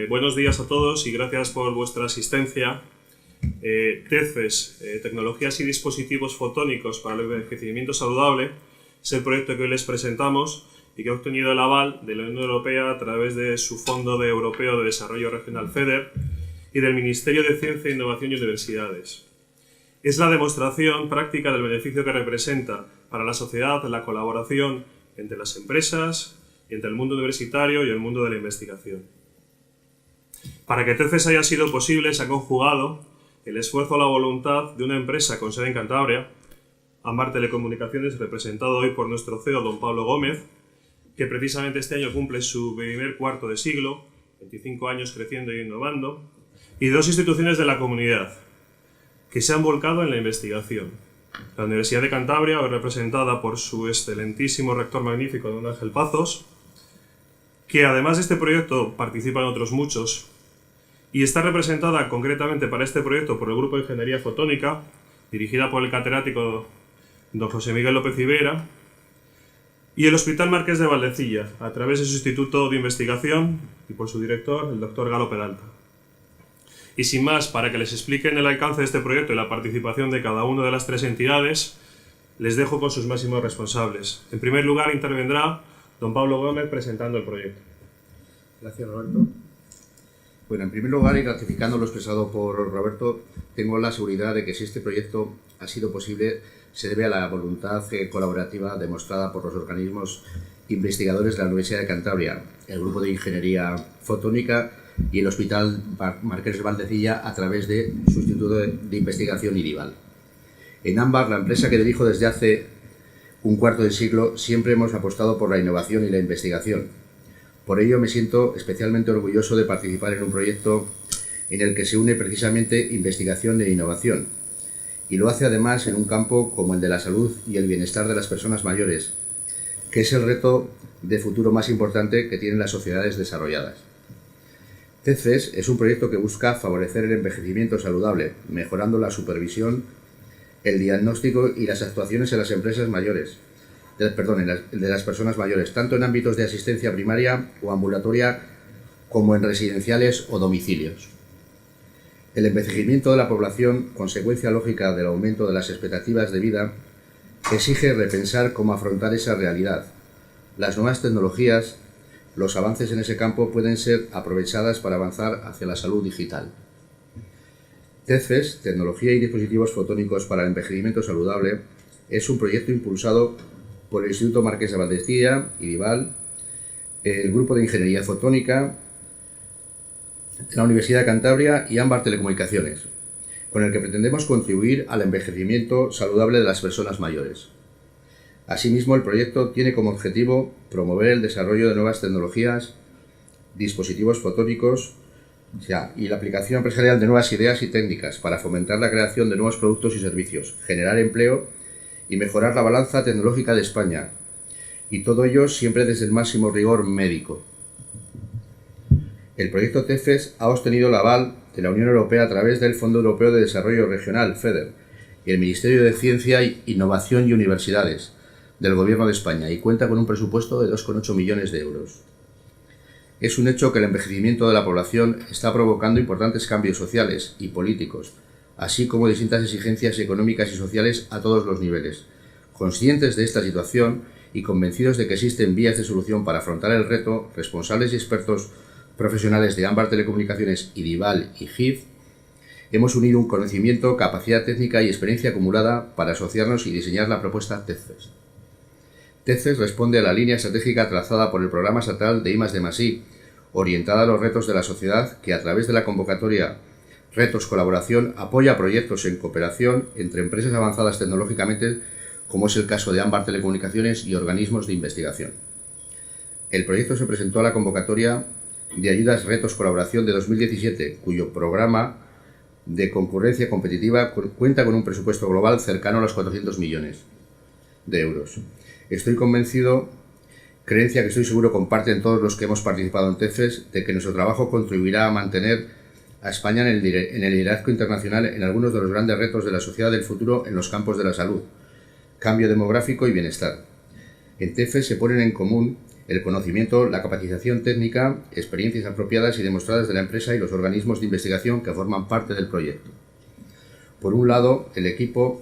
Buenos días a todos y gracias por vuestra asistencia. TECFES, Tecnologías y Dispositivos Fotónicos para el Envejecimiento Saludable, es el proyecto que hoy les presentamos y que ha obtenido el aval de la Unión Europea a través de su Fondo Europeo de Desarrollo Regional FEDER y del Ministerio de Ciencia, Innovación y Universidades. Es la demostración práctica del beneficio que representa para la sociedad la colaboración entre las empresas, entre el mundo universitario y el mundo de la investigación. Para que TECFES haya sido posible, se ha conjugado el esfuerzo o la voluntad de una empresa con sede en Cantabria, Ambar Telecomunicaciones, representado hoy por nuestro CEO, don Pablo Gómez, que precisamente este año cumple su primer cuarto de siglo, 25 años creciendo e innovando, y dos instituciones de la comunidad que se han volcado en la investigación. La Universidad de Cantabria, hoy representada por su excelentísimo rector magnífico, don Ángel Pazos, que además de este proyecto participan otros muchos, y está representada concretamente para este proyecto por el Grupo de Ingeniería Fotónica, dirigida por el catedrático don José Miguel López Ibera, y el Hospital Marqués de Valdecilla, a través de su Instituto de Investigación y por su director, el doctor Galo Peralta. Y sin más, para que les expliquen el alcance de este proyecto y la participación de cada una de las tres entidades, les dejo con sus máximos responsables. En primer lugar, intervendrá don Pablo Gómez presentando el proyecto. Gracias, Roberto. Bueno, en primer lugar, y ratificando lo expresado por Roberto, tengo la seguridad de que si este proyecto ha sido posible, se debe a la voluntad colaborativa demostrada por los organismos investigadores de la Universidad de Cantabria, el Grupo de Ingeniería Fotónica y el Hospital Marqués de Valdecilla a través de su Instituto de Investigación IDIVAL. En Ambar, la empresa que dirijo desde hace un cuarto de siglo, siempre hemos apostado por la innovación y la investigación. Por ello me siento especialmente orgulloso de participar en un proyecto en el que se une precisamente investigación e innovación. Y lo hace además en un campo como el de la salud y el bienestar de las personas mayores, que es el reto de futuro más importante que tienen las sociedades desarrolladas. TECFES es un proyecto que busca favorecer el envejecimiento saludable, mejorando la supervisión, el diagnóstico y las actuaciones en las empresas mayores, de las personas mayores, tanto en ámbitos de asistencia primaria o ambulatoria como en residenciales o domicilios. El envejecimiento de la población, consecuencia lógica del aumento de las expectativas de vida, exige repensar cómo afrontar esa realidad. Las nuevas tecnologías, los avances en ese campo pueden ser aprovechadas para avanzar hacia la salud digital. TECFES, Tecnología y Dispositivos Fotónicos para el Envejecimiento Saludable, es un proyecto impulsado por el Instituto Marqués de Valdecilla, IDIVAL, el Grupo de Ingeniería Fotónica, la Universidad de Cantabria y Ambar Telecomunicaciones, con el que pretendemos contribuir al envejecimiento saludable de las personas mayores. Asimismo, el proyecto tiene como objetivo promover el desarrollo de nuevas tecnologías, dispositivos fotónicos y la aplicación empresarial de nuevas ideas y técnicas para fomentar la creación de nuevos productos y servicios, generar empleo y mejorar la balanza tecnológica de España, y todo ello siempre desde el máximo rigor médico. El proyecto TECFES ha obtenido el aval de la Unión Europea a través del Fondo Europeo de Desarrollo Regional, FEDER, y el Ministerio de Ciencia, Innovación y Universidades del Gobierno de España, y cuenta con un presupuesto de 2,8 millones de euros. Es un hecho que el envejecimiento de la población está provocando importantes cambios sociales y políticos, así como distintas exigencias económicas y sociales a todos los niveles. Conscientes de esta situación y convencidos de que existen vías de solución para afrontar el reto, responsables y expertos profesionales de Ambar Telecomunicaciones, IDIVAL y GIF, hemos unido un conocimiento, capacidad técnica y experiencia acumulada para asociarnos y diseñar la propuesta TECFES. TECFES responde a la línea estratégica trazada por el Programa Estatal de I+D+I, orientada a los retos de la sociedad, que a través de la convocatoria Retos Colaboración apoya proyectos en cooperación entre empresas avanzadas tecnológicamente, como es el caso de Ambar Telecomunicaciones y organismos de investigación. El proyecto se presentó a la convocatoria de ayudas Retos Colaboración de 2017, cuyo programa de concurrencia competitiva cuenta con un presupuesto global cercano a los 400 millones de euros. Estoy convencido, creencia que estoy seguro comparten todos los que hemos participado en TECFES, de que nuestro trabajo contribuirá a mantener a España en el liderazgo internacional en algunos de los grandes retos de la sociedad del futuro en los campos de la salud, cambio demográfico y bienestar. En TECFES se ponen en común el conocimiento, la capacitación técnica, experiencias apropiadas y demostradas de la empresa y los organismos de investigación que forman parte del proyecto. Por un lado, el equipo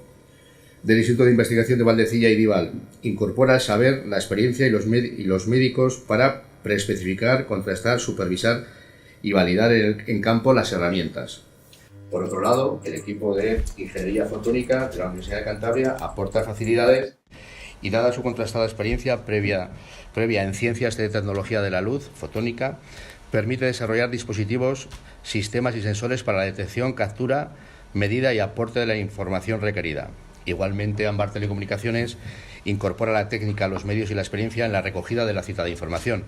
del Instituto de Investigación de Valdecilla y Dival incorpora el saber, la experiencia y los médicos para preespecificar, contrastar, supervisar y validar en campo las herramientas. Por otro lado, el equipo de Ingeniería Fotónica de la Universidad de Cantabria aporta facilidades y, dada su contrastada experiencia previa en ciencias de tecnología de la luz, fotónica, permite desarrollar dispositivos, sistemas y sensores para la detección, captura, medida y aporte de la información requerida. Igualmente, Ambar Telecomunicaciones incorpora la técnica, los medios y la experiencia en la recogida de la citada información,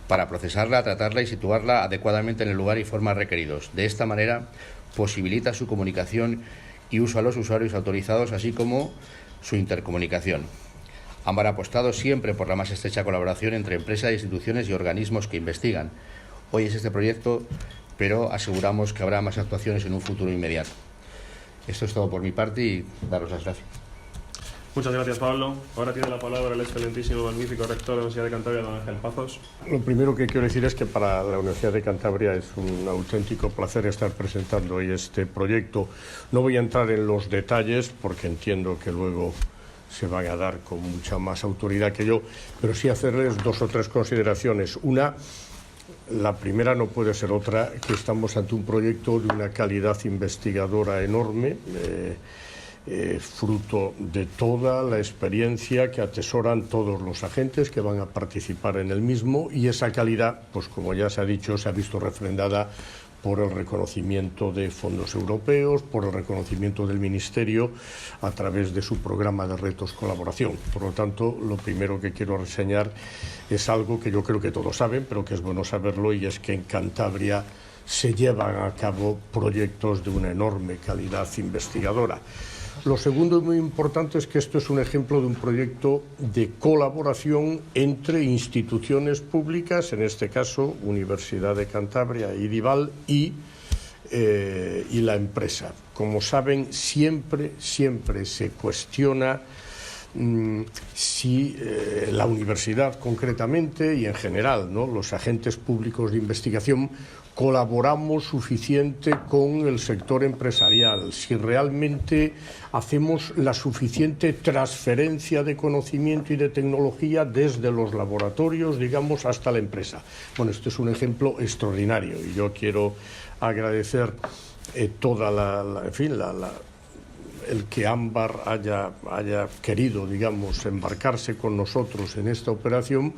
para procesarla, tratarla y situarla adecuadamente en el lugar y forma requeridos. De esta manera, posibilita su comunicación y uso a los usuarios autorizados, así como su intercomunicación. Ambar ha apostado siempre por la más estrecha colaboración entre empresas, instituciones y organismos que investigan. Hoy es este proyecto, pero aseguramos que habrá más actuaciones en un futuro inmediato. Esto es todo por mi parte y daros las gracias. Muchas gracias, Pablo. Ahora tiene la palabra el excelentísimo, magnífico rector de la Universidad de Cantabria, don Ángel Pazos. Lo primero que quiero decir es que para la Universidad de Cantabria es un auténtico placer estar presentando hoy este proyecto. No voy a entrar en los detalles porque entiendo que luego se van a dar con mucha más autoridad que yo, pero sí hacerles dos o tres consideraciones. Una, la primera no puede ser otra, que estamos ante un proyecto de una calidad investigadora enorme, fruto de toda la experiencia que atesoran todos los agentes que van a participar en el mismo, y esa calidad, pues como ya se ha dicho, se ha visto refrendada por el reconocimiento de fondos europeos, por el reconocimiento del Ministerio a través de su programa de retos colaboración. Por lo tanto, lo primero que quiero reseñar es algo que yo creo que todos saben, pero que es bueno saberlo, y es que en Cantabria se llevan a cabo proyectos de una enorme calidad investigadora. Lo segundo y muy importante es que esto es un ejemplo de un proyecto de colaboración entre instituciones públicas, en este caso Universidad de Cantabria y Dival, y la empresa. Como saben, siempre se cuestiona si la universidad concretamente y en general, ¿no?, los agentes públicos de investigación colaboramos suficiente con el sector empresarial, si realmente hacemos la suficiente transferencia de conocimiento y de tecnología desde los laboratorios, digamos, hasta la empresa. Bueno, este es un ejemplo extraordinario y yo quiero agradecer el que Ambar haya querido, digamos, embarcarse con nosotros en esta operación,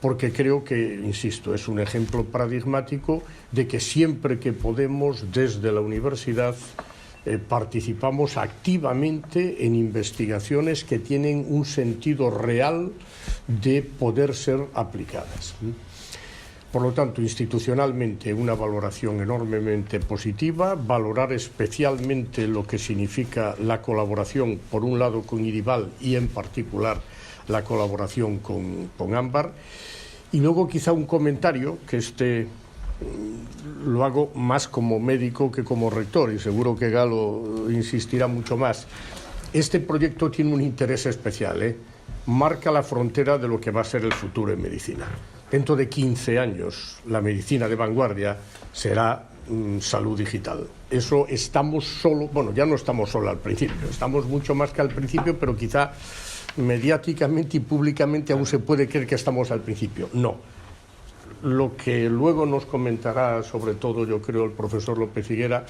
porque creo que, insisto, es un ejemplo paradigmático de que siempre que podemos, desde la universidad, participamos activamente en investigaciones que tienen un sentido real de poder ser aplicadas. Por lo tanto, institucionalmente, una valoración enormemente positiva, valorar especialmente lo que significa la colaboración, por un lado con IDIVAL y en particular la colaboración con Ambar. Y luego quizá un comentario, que lo hago más como médico que como rector, y seguro que Galo insistirá mucho más. Este proyecto tiene un interés especial, marca la frontera de lo que va a ser el futuro en medicina. Dentro de 15 años, la medicina de vanguardia será salud digital. Eso estamos solo, bueno, ya no estamos solo al principio, estamos mucho más que al principio, pero quizá mediáticamente y públicamente aún se puede creer que estamos al principio. No. Lo que luego nos comentará, sobre todo, yo creo, el profesor López Higuera,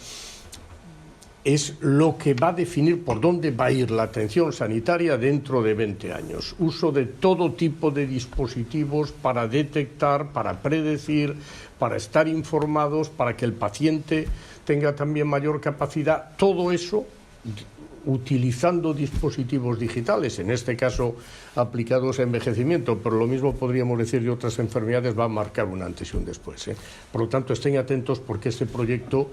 es lo que va a definir por dónde va a ir la atención sanitaria dentro de 20 años. Uso de todo tipo de dispositivos para detectar, para predecir, para estar informados, para que el paciente tenga también mayor capacidad. Todo eso utilizando dispositivos digitales, en este caso aplicados a envejecimiento, pero lo mismo podríamos decir de otras enfermedades, va a marcar un antes y un después. Por lo tanto, estén atentos porque este proyecto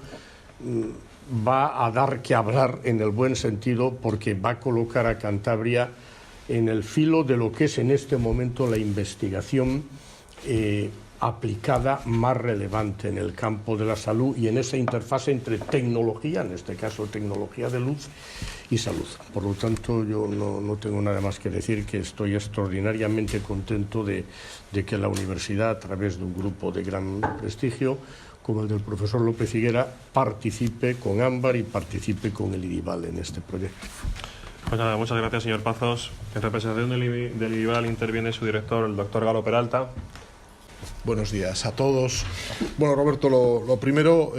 va a dar que hablar en el buen sentido, porque va a colocar a Cantabria en el filo de lo que es en este momento la investigación aplicada más relevante en el campo de la salud y en esa interfase entre tecnología, en este caso tecnología de luz, y salud. Por lo tanto, yo no tengo nada más que decir, que estoy extraordinariamente contento de que la universidad, a través de un grupo de gran prestigio como el del profesor López Higuera, participe con Ámbar y participe con el IDIVAL en este proyecto. Pues nada, muchas gracias, señor Pazos. En representación del IDIVAL interviene su director, el doctor Galo Peralta. Buenos días a todos. Bueno, Roberto, lo primero,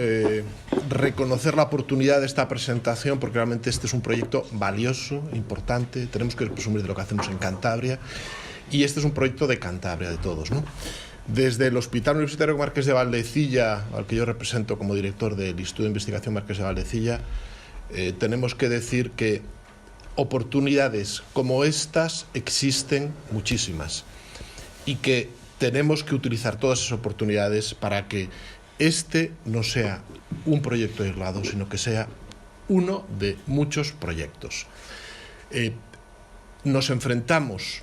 reconocer la oportunidad de esta presentación, porque realmente este es un proyecto valioso, importante. Tenemos que presumir de lo que hacemos en Cantabria, y este es un proyecto de Cantabria, de todos, ¿no? Desde el Hospital Universitario Marqués de Valdecilla, al que yo represento como director del Instituto de Investigación Marqués de Valdecilla, tenemos que decir que oportunidades como estas existen muchísimas, y que tenemos que utilizar todas esas oportunidades para que este no sea un proyecto aislado, sino que sea uno de muchos proyectos. Nos enfrentamos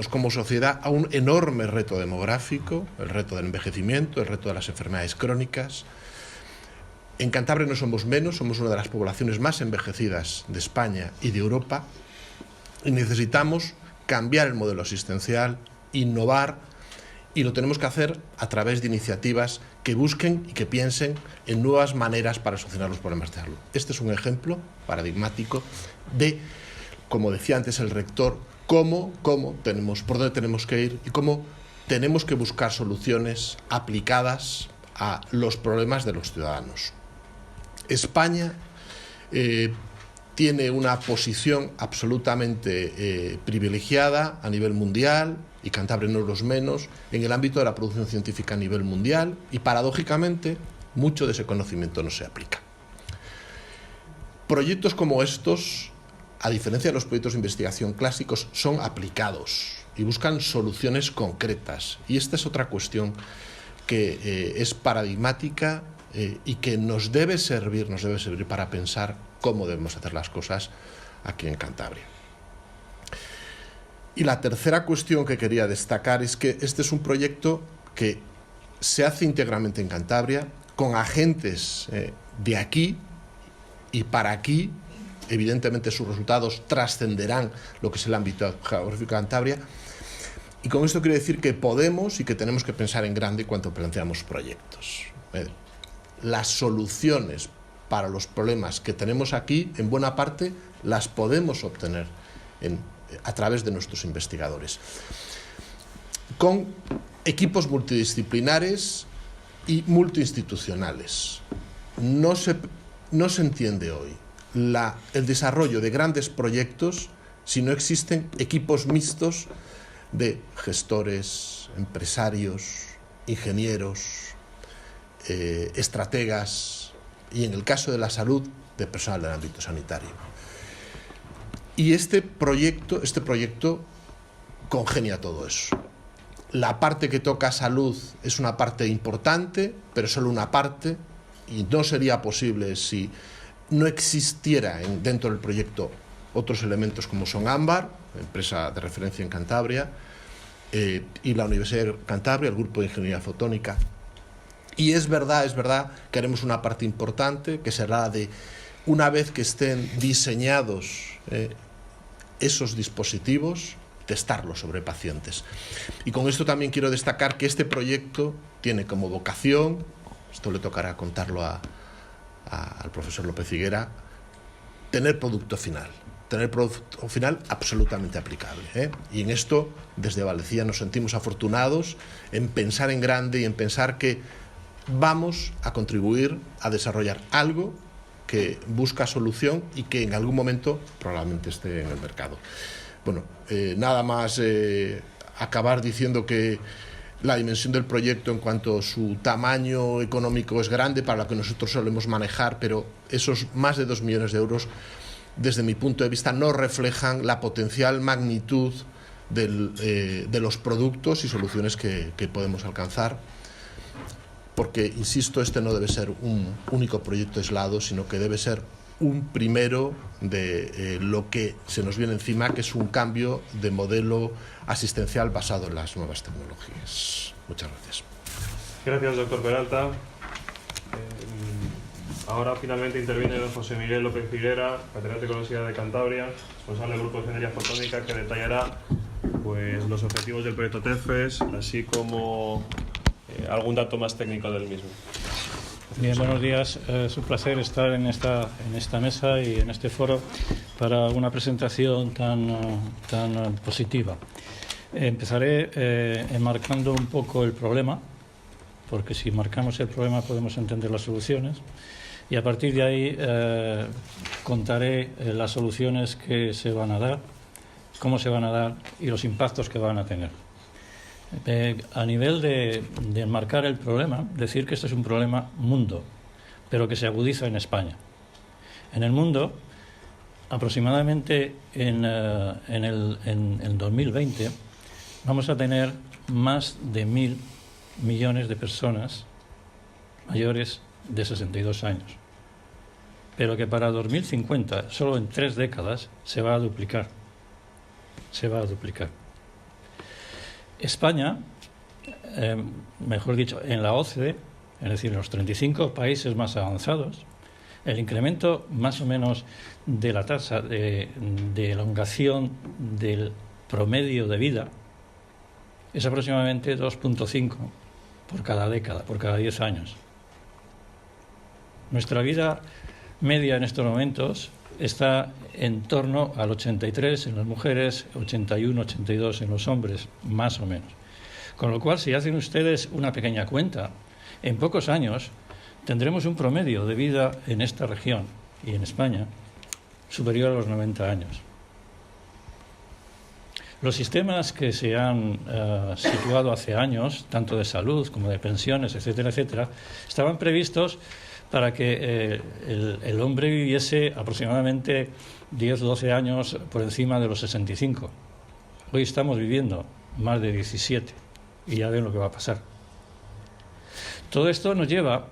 como sociedad a un enorme reto demográfico, el reto del envejecimiento, el reto de las enfermedades crónicas. En Cantabria no somos menos, somos una de las poblaciones más envejecidas de España y de Europa, y necesitamos cambiar el modelo asistencial, innovar, y lo tenemos que hacer a través de iniciativas que busquen y que piensen en nuevas maneras para solucionar los problemas de salud. Este es un ejemplo paradigmático de, como decía antes el rector, por dónde tenemos que ir y cómo tenemos que buscar soluciones aplicadas a los problemas de los ciudadanos. España tiene una posición absolutamente privilegiada a nivel mundial, y Cantabria no los menos, en el ámbito de la producción científica a nivel mundial, y paradójicamente mucho de ese conocimiento no se aplica. Proyectos como estos, a diferencia de los proyectos de investigación clásicos, son aplicados y buscan soluciones concretas, y esta es otra cuestión que es paradigmática y que nos debe servir para pensar cómo debemos hacer las cosas aquí en Cantabria. Y la tercera cuestión que quería destacar es que este es un proyecto que se hace íntegramente en Cantabria, con agentes de aquí y para aquí. Evidentemente sus resultados trascenderán lo que es el ámbito geográfico de Cantabria. Y con esto quiero decir que podemos y que tenemos que pensar en grande cuando planteamos proyectos. Las soluciones para los problemas que tenemos aquí, en buena parte, las podemos obtener a través de nuestros investigadores, con equipos multidisciplinares y multiinstitucionales. No se entiende hoy el desarrollo de grandes proyectos si no existen equipos mixtos de gestores, empresarios, ingenieros, estrategas y, en el caso de la salud, de personal del ámbito sanitario. Y este proyecto congenia todo eso. La parte que toca salud es una parte importante, pero solo una parte, y no sería posible si no existiera dentro del proyecto otros elementos como son Ámbar, empresa de referencia en Cantabria, y la Universidad de Cantabria, el Grupo de Ingeniería Fotónica. Y es verdad que haremos una parte importante, que será de, una vez que estén diseñados esos dispositivos, testarlos sobre pacientes. Y con esto también quiero destacar que este proyecto tiene como vocación, esto le tocará contarlo al profesor López Higuera, tener producto final absolutamente aplicable. Y en esto, desde Valdecilla, nos sentimos afortunados en pensar en grande y en pensar que vamos a contribuir a desarrollar algo que busca solución y que en algún momento probablemente esté en el mercado. Bueno, nada más acabar diciendo que la dimensión del proyecto en cuanto a su tamaño económico es grande para lo que nosotros solemos manejar, pero esos más de 2 millones de euros, desde mi punto de vista, no reflejan la potencial magnitud de los productos y soluciones que podemos alcanzar, porque, insisto, este no debe ser un único proyecto aislado, sino que debe ser un primero de lo que se nos viene encima, que es un cambio de modelo asistencial basado en las nuevas tecnologías. Muchas gracias. Gracias, doctor Peralta. Ahora finalmente interviene don José Miguel López Figuera, catedrático de la Universidad de Cantabria, responsable del Grupo de Ingeniería Fotónica, que detallará pues, los objetivos del proyecto TEFES, así como algún dato más técnico del mismo. Bien, buenos días. Es un placer estar en esta mesa y en este foro para una presentación tan positiva. Empezaré enmarcando un poco el problema, porque si marcamos el problema podemos entender las soluciones, y a partir de ahí contaré las soluciones que se van a dar, cómo se van a dar y los impactos que van a tener. A nivel de enmarcar el problema, decir que este es un problema mundo, pero que se agudiza en España. En el mundo, aproximadamente en 2020, vamos a tener más de 1.000 millones de personas mayores de 62 años. Pero que para 2050, solo en 3 décadas, se va a duplicar. Se va a duplicar. España, mejor dicho, en la OCDE, es decir, en los 35 países más avanzados, el incremento más o menos de la tasa de elongación del promedio de vida es aproximadamente 2,5 por cada década, por cada 10 años. Nuestra vida media en estos momentos está en torno al 83 en las mujeres, 81, 82 en los hombres, más o menos. Con lo cual, si hacen ustedes una pequeña cuenta, en pocos años tendremos un promedio de vida en esta región y en España superior a los 90 años. Los sistemas que se han situado hace años, tanto de salud como de pensiones, etcétera, etcétera, estaban previstos para que el hombre viviese aproximadamente 10 o 12 años por encima de los 65. Hoy estamos viviendo más de 17 y ya ven lo que va a pasar. Todo esto nos lleva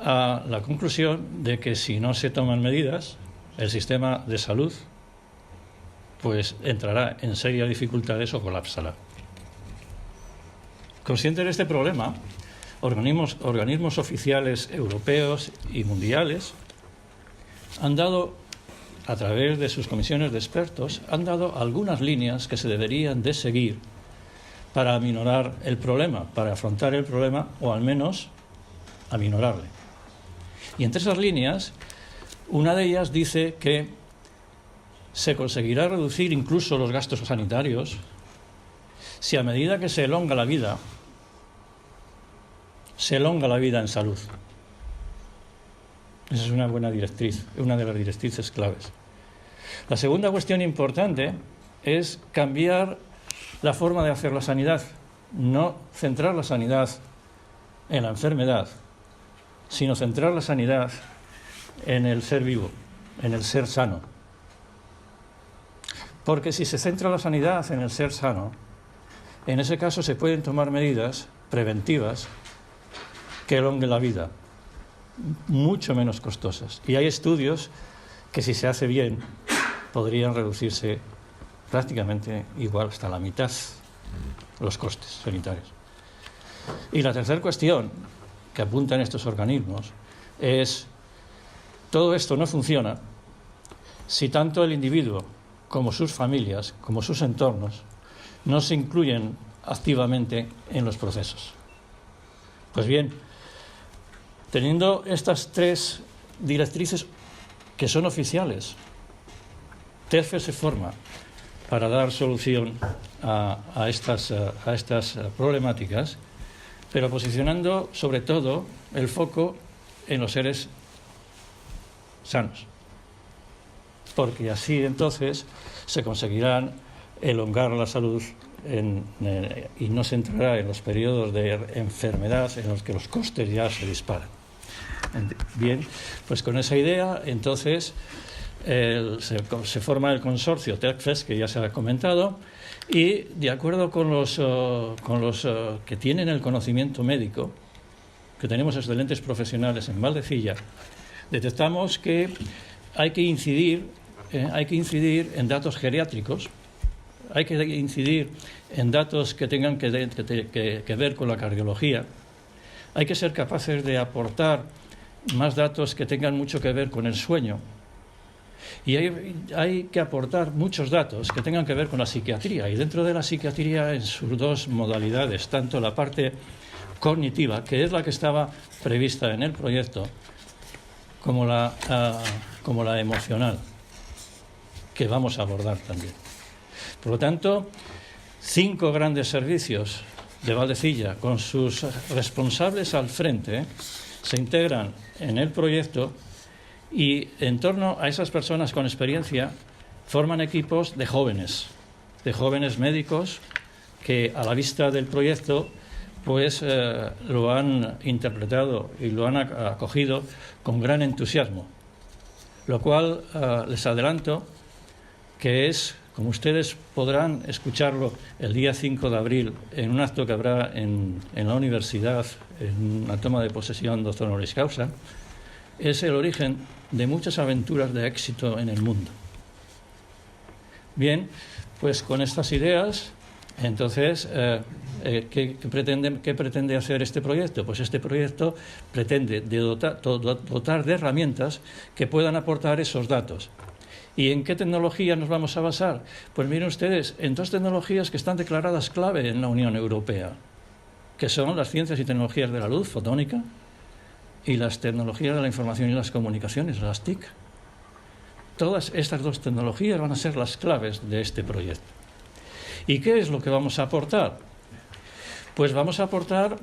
a la conclusión de que si no se toman medidas, el sistema de salud pues entrará en serias dificultades o colapsará. Consciente de este problema, organismos oficiales europeos y mundiales han dado, a través de sus comisiones de expertos, han dado algunas líneas que se deberían de seguir para aminorar el problema, para afrontar el problema o al menos aminorarle. Y entre esas líneas, una de ellas dice que se conseguirá reducir incluso los gastos sanitarios si a medida que se elonga la vida en salud. Esa es una buena directriz, una de las directrices claves. La segunda cuestión importante es cambiar la forma de hacer la sanidad, no centrar la sanidad en la enfermedad, sino centrar la sanidad en el ser vivo, en el ser sano. Porque si se centra la sanidad en el ser sano, en ese caso se pueden tomar medidas preventivas que elonguen la vida, mucho menos costosas. Y hay estudios que, si se hace bien, podrían reducirse prácticamente igual hasta la mitad los costes sanitarios. Y la tercera cuestión que apuntan estos organismos es: todo esto no funciona si tanto el individuo como sus familias, como sus entornos, no se incluyen activamente en los procesos. Pues bien, teniendo estas 3 directrices que son oficiales, TEFES se forma para dar solución a estas problemáticas, pero posicionando sobre todo el foco en los seres sanos, porque así entonces se conseguirán elongar la salud y no se entrará en los periodos de enfermedad en los que los costes ya se disparan. Bien, pues con esa idea entonces se forma el consorcio TEFES, que ya se ha comentado, y de acuerdo con los que tienen el conocimiento médico, que tenemos excelentes profesionales en Valdecilla, detectamos que hay que incidir en datos geriátricos, hay que incidir en datos que tengan que ver con la cardiología, hay que ser capaces de aportar más datos que tengan mucho que ver con el sueño. Y hay que aportar muchos datos que tengan que ver con la psiquiatría. Y dentro de la psiquiatría, en sus dos modalidades, tanto la parte cognitiva, que es la que estaba prevista en el proyecto, como la emocional, que vamos a abordar también. Por lo tanto, 5 grandes servicios de Valdecilla, con sus responsables al frente, se integran en el proyecto y en torno a esas personas con experiencia forman equipos de jóvenes médicos que a la vista del proyecto pues lo han interpretado y lo han acogido con gran entusiasmo, lo cual les adelanto que es, como ustedes podrán escucharlo el día 5 de abril en un acto que habrá en la universidad, en una toma de posesión doctor honoris causa, es el origen de muchas aventuras de éxito en el mundo. Bien, pues con estas ideas, entonces, ¿qué pretende hacer este proyecto? Pues este proyecto pretende dotar de herramientas que puedan aportar esos datos. ¿Y en qué tecnología nos vamos a basar? Pues miren ustedes, en 2 tecnologías que están declaradas clave en la Unión Europea, que son las ciencias y tecnologías de la luz, fotónica, y las tecnologías de la información y las comunicaciones, las TIC. Todas estas 2 tecnologías van a ser las claves de este proyecto. ¿Y qué es lo que vamos a aportar? Pues vamos a aportar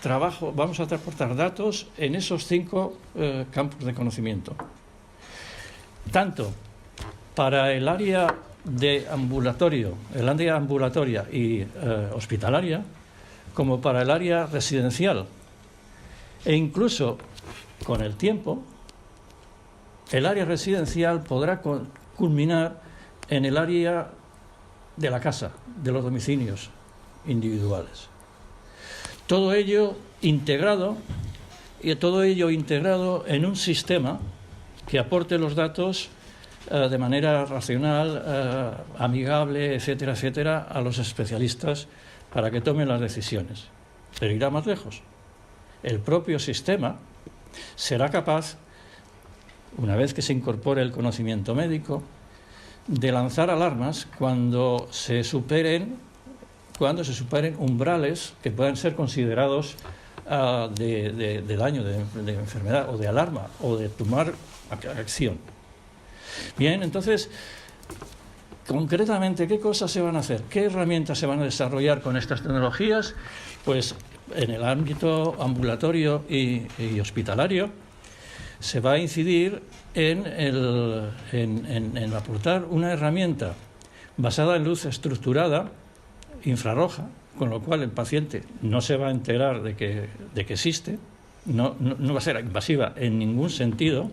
trabajo, vamos a aportar datos en esos 5 campos de conocimiento. Tanto para el área de ambulatorio, el área ambulatoria y hospitalaria, como para el área residencial. E incluso con el tiempo, el área residencial podrá culminar en el área de la casa, de los domicilios individuales. Todo ello integrado en un sistema que aporte los datos de manera racional, amigable, etcétera, etcétera, a los especialistas para que tomen las decisiones. Pero irá más lejos. El propio sistema será capaz, una vez que se incorpore el conocimiento médico, de lanzar alarmas cuando se superen umbrales que puedan ser considerados de daño, de enfermedad o de alarma o de tomar acción. Bien, entonces, concretamente, ¿qué cosas se van a hacer? ¿Qué herramientas se van a desarrollar con estas tecnologías? Pues en el ámbito ambulatorio y hospitalario se va a incidir en aportar una herramienta basada en luz estructurada, infrarroja, con lo cual el paciente no se va a enterar de que existe, no va a ser invasiva en ningún sentido,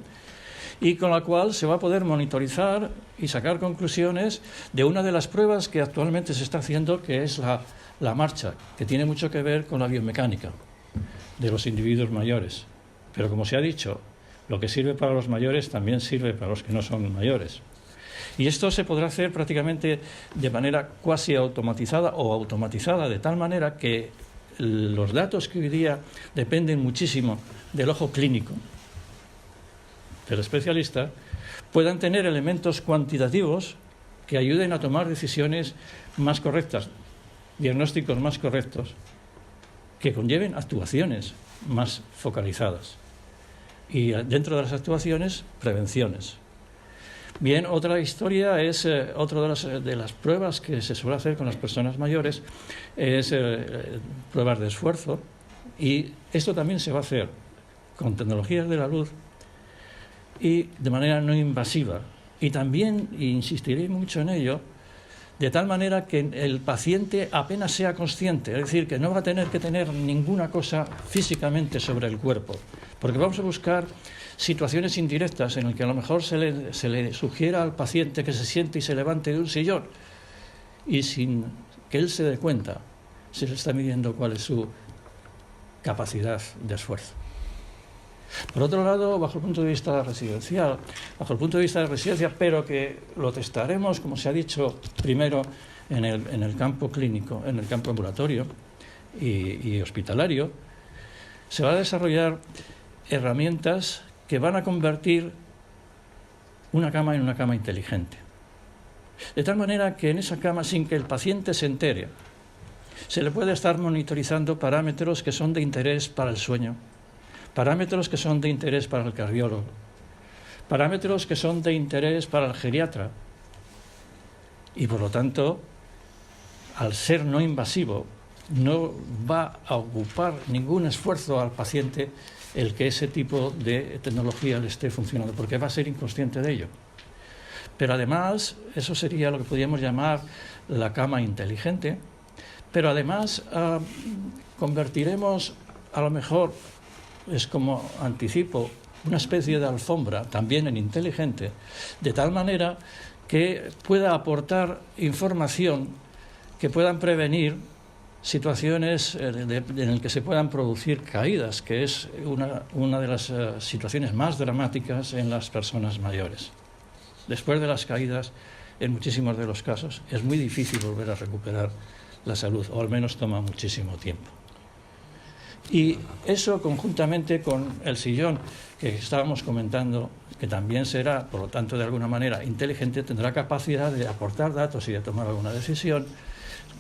y con la cual se va a poder monitorizar y sacar conclusiones de una de las pruebas que actualmente se está haciendo, que es la marcha, que tiene mucho que ver con la biomecánica de los individuos mayores. Pero como se ha dicho, lo que sirve para los mayores también sirve para los que no son mayores. Y esto se podrá hacer prácticamente de manera cuasi automatizada o automatizada, de tal manera que los datos que hoy día dependen muchísimo del ojo clínico del especialista puedan tener elementos cuantitativos que ayuden a tomar decisiones más correctas, diagnósticos más correctos, que conlleven actuaciones más focalizadas. Y dentro de las actuaciones, prevenciones. Bien, otra historia es, otra de las pruebas que se suele hacer con las personas mayores es pruebas de esfuerzo, y esto también se va a hacer con tecnologías de la luz y de manera no invasiva. Y también, insistiré mucho en ello, de tal manera que el paciente apenas sea consciente, es decir, que no va a tener que tener ninguna cosa físicamente sobre el cuerpo, porque vamos a buscar situaciones indirectas en las que a lo mejor se le sugiera al paciente que se siente y se levante de un sillón, y sin que él se dé cuenta, se le está midiendo cuál es su capacidad de esfuerzo. Por otro lado, bajo el punto de vista residencial, pero que lo testaremos, como se ha dicho, primero en el campo clínico, en el campo ambulatorio, y hospitalario, se van a desarrollar herramientas que van a convertir una cama en una cama inteligente. De tal manera que en esa cama, sin que el paciente se entere, se le puede estar monitorizando parámetros que son de interés para el sueño, parámetros que son de interés para el cardiólogo, parámetros que son de interés para el geriatra. Y por lo tanto, al ser no invasivo, no va a ocupar ningún esfuerzo al paciente el que ese tipo de tecnología le esté funcionando, porque va a ser inconsciente de ello. Pero además, eso sería lo que podríamos llamar la cama inteligente, pero además convertiremos, a lo mejor, es como anticipo, una especie de alfombra también en inteligente, de tal manera que pueda aportar información que puedan prevenir situaciones en las que se puedan producir caídas, que es una de las situaciones más dramáticas en las personas mayores. Después de las caídas, en muchísimos de los casos, es muy difícil volver a recuperar la salud, o al menos toma muchísimo tiempo. Y eso, conjuntamente con el sillón que estábamos comentando, que también será, por lo tanto, de alguna manera inteligente, tendrá capacidad de aportar datos y de tomar alguna decisión,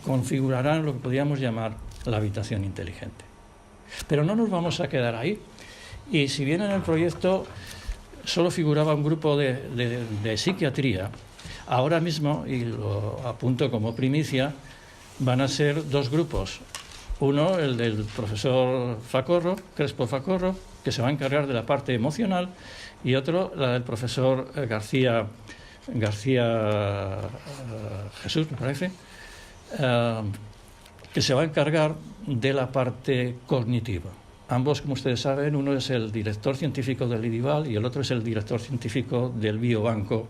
configurarán lo que podríamos llamar la habitación inteligente. Pero no nos vamos a quedar ahí. Y si bien en el proyecto solo figuraba un grupo de psiquiatría, ahora mismo, y lo apunto como primicia, van a ser dos grupos. Uno, el del profesor Crespo Facorro, que se va a encargar de la parte emocional, y otro, la del profesor García Jesús, me parece, que se va a encargar de la parte cognitiva. Ambos, como ustedes saben, uno es el director científico del IDIVAL y el otro es el director científico del biobanco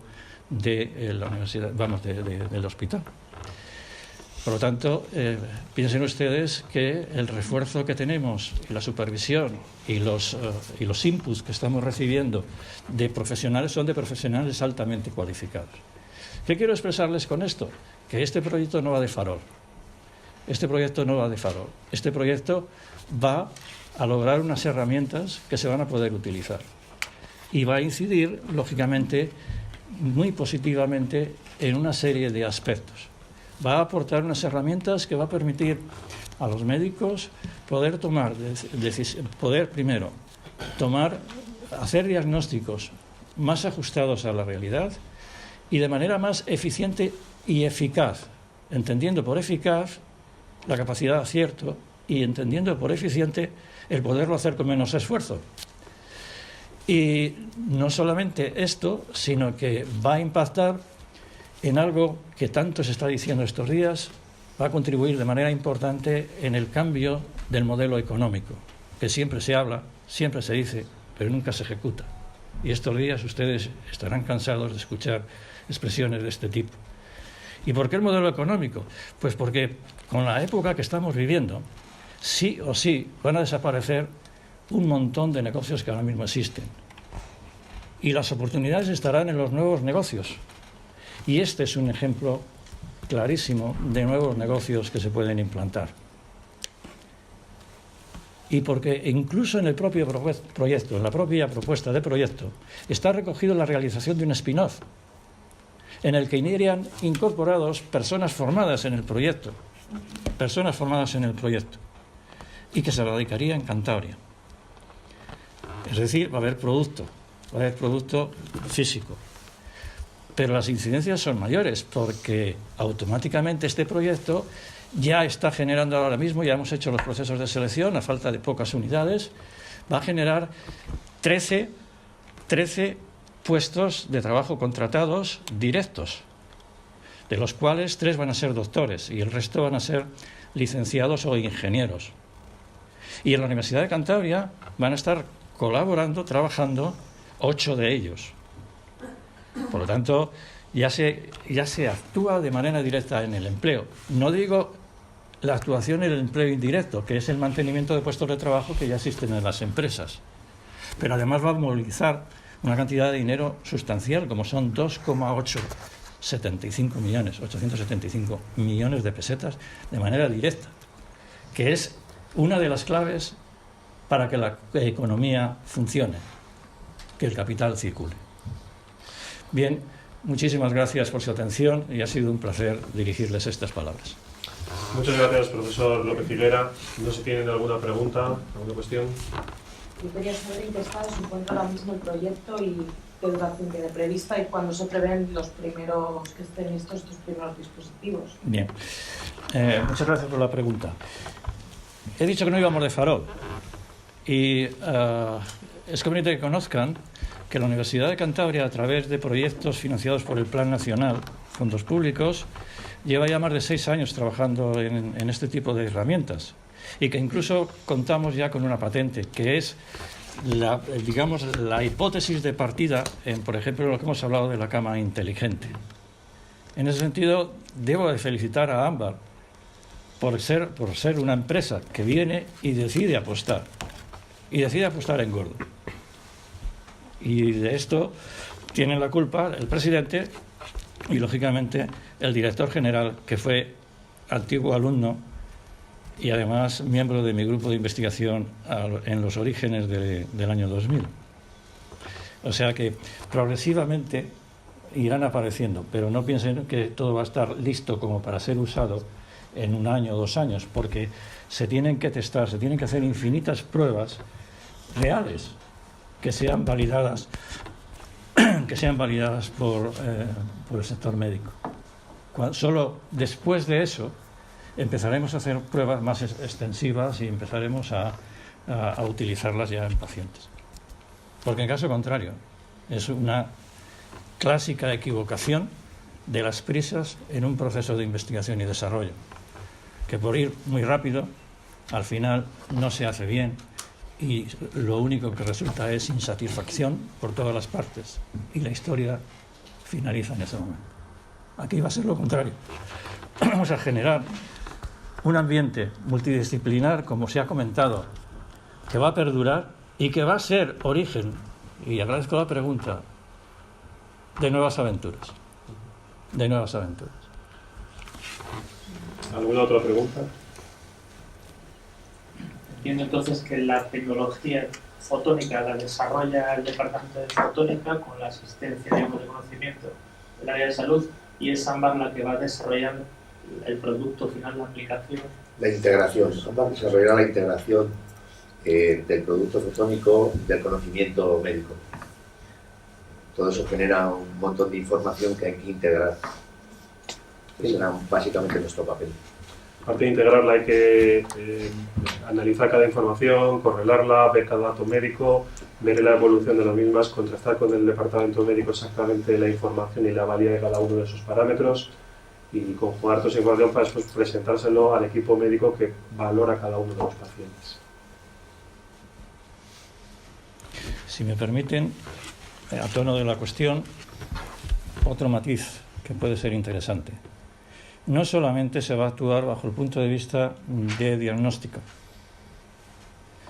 de la universidad, del hospital. Por lo tanto, piensen ustedes que el refuerzo que tenemos y la supervisión y los inputs que estamos recibiendo de profesionales son de profesionales altamente cualificados. ¿Qué quiero expresarles con esto? Que este proyecto no va de farol. Este proyecto no va de farol. Este proyecto va a lograr unas herramientas que se van a poder utilizar. Y va a incidir, lógicamente, muy positivamente en una serie de aspectos. Va a aportar unas herramientas que va a permitir a los médicos poder primero hacer diagnósticos más ajustados a la realidad y de manera más eficiente y eficaz, entendiendo por eficaz la capacidad de acierto y entendiendo por eficiente el poderlo hacer con menos esfuerzo. Y no solamente esto, sino que va a impactar en algo que tanto se está diciendo estos días, va a contribuir de manera importante en el cambio del modelo económico, que siempre se habla, siempre se dice, pero nunca se ejecuta. Y estos días ustedes estarán cansados de escuchar expresiones de este tipo. ¿Y por qué el modelo económico? Pues porque con la época que estamos viviendo, sí o sí van a desaparecer un montón de negocios que ahora mismo existen. Y las oportunidades estarán en los nuevos negocios. Y este es un ejemplo clarísimo de nuevos negocios que se pueden implantar. Y porque incluso en el propio proyecto, en la propia propuesta de proyecto, está recogido la realización de un spin-off, en el que irían incorporados personas formadas en el proyecto, y que se radicaría en Cantabria. Es decir, va a haber producto físico. Pero las incidencias son mayores, porque automáticamente este proyecto ya está generando ahora mismo, ya hemos hecho los procesos de selección, a falta de pocas unidades, va a generar 13 puestos de trabajo contratados directos, de los cuales 3 van a ser doctores y el resto van a ser licenciados o ingenieros. Y en la Universidad de Cantabria van a estar colaborando, trabajando 8 de ellos. Por lo tanto, ya se actúa de manera directa en el empleo. No digo la actuación en el empleo indirecto, que es el mantenimiento de puestos de trabajo que ya existen en las empresas. Pero además va a movilizar una cantidad de dinero sustancial, como son 875 millones de pesetas de manera directa. que es una de las claves para que la economía funcione, que el capital circule. Bien, muchísimas gracias por su atención y ha sido un placer dirigirles estas palabras. Muchas gracias, profesor López Higuera. No sé si tienen alguna pregunta, alguna cuestión. Yo quería saber en qué estado se encuentra ahora mismo el proyecto y qué duración tiene prevista y cuándo se prevén los primeros que estén listos estos primeros dispositivos. Bien, muchas gracias por la pregunta. He dicho que no íbamos de farol y es conveniente que conozcan que la Universidad de Cantabria, a través de proyectos financiados por el Plan Nacional, fondos públicos, lleva ya más de 6 años trabajando en este tipo de herramientas y que incluso contamos ya con una patente, que es la hipótesis de partida en, por ejemplo, lo que hemos hablado de la cama inteligente. En ese sentido, debo de felicitar a Ámbar por ser una empresa que viene y decide apostar en gordo. Y de esto tienen la culpa el presidente y, lógicamente, el director general, que fue antiguo alumno y además miembro de mi grupo de investigación en los orígenes del año 2000. O sea que progresivamente irán apareciendo, pero no piensen que todo va a estar listo como para ser usado en 1 año o 2 años, porque se tienen que testar, se tienen que hacer infinitas pruebas reales que sean validadas por el sector médico. Solo después de eso empezaremos a hacer pruebas más extensivas y empezaremos a utilizarlas ya en pacientes. Porque en caso contrario, es una clásica equivocación de las prisas en un proceso de investigación y desarrollo, que por ir muy rápido, al final no se hace bien y lo único que resulta es insatisfacción por todas las partes y la historia finaliza en ese momento. Aquí va a ser lo contrario. Vamos a generar un ambiente multidisciplinar, como se ha comentado, que va a perdurar y que va a ser origen, y agradezco la pregunta, de nuevas aventuras. De nuevas aventuras. ¿Alguna otra pregunta? Entiendo entonces que la tecnología fotónica la desarrolla el Departamento de Fotónica con la asistencia, digamos, de conocimiento del área de salud, y es Ámbar la que va a desarrollar el producto final, la aplicación. La integración. Ámbar desarrollará la integración del producto fotónico del conocimiento médico. Todo eso genera un montón de información que hay que integrar. Ese será básicamente nuestro papel. Aparte de integrarla, hay que analizar cada información, correlarla, ver cada dato médico, ver la evolución de las mismas, contrastar con el departamento médico exactamente la información y la valía de cada uno de esos parámetros y conjugar toda esa información para después presentárselo al equipo médico que valora cada uno de los pacientes. Si me permiten, a tono de la cuestión, otro matiz que puede ser interesante. No solamente se va a actuar bajo el punto de vista de diagnóstico,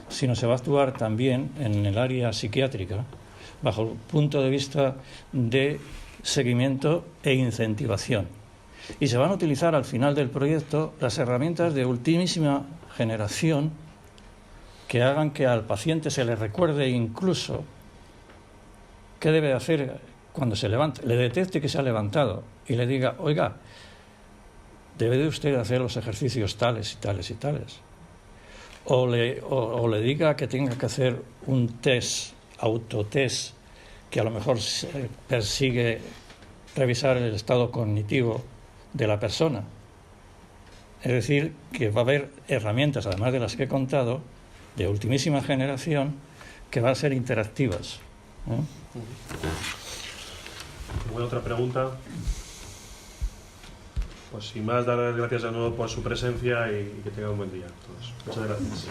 sino se va a actuar también en el área psiquiátrica bajo el punto de vista de seguimiento e incentivación. Y se van a utilizar al final del proyecto las herramientas de ultimísima generación que hagan que al paciente se le recuerde incluso qué debe hacer cuando se levanta, le detecte que se ha levantado y le diga, oiga, debe de usted hacer los ejercicios tales y tales y tales. O le diga que tenga que hacer un test, autotest, que a lo mejor persigue revisar el estado cognitivo de la persona. Es decir, que va a haber herramientas, además de las que he contado, de ultimísima generación, que van a ser interactivas. ¿Alguna otra pregunta? Pues sin más, dar las gracias de nuevo por su presencia y que tengan un buen día a todos. Muchas gracias.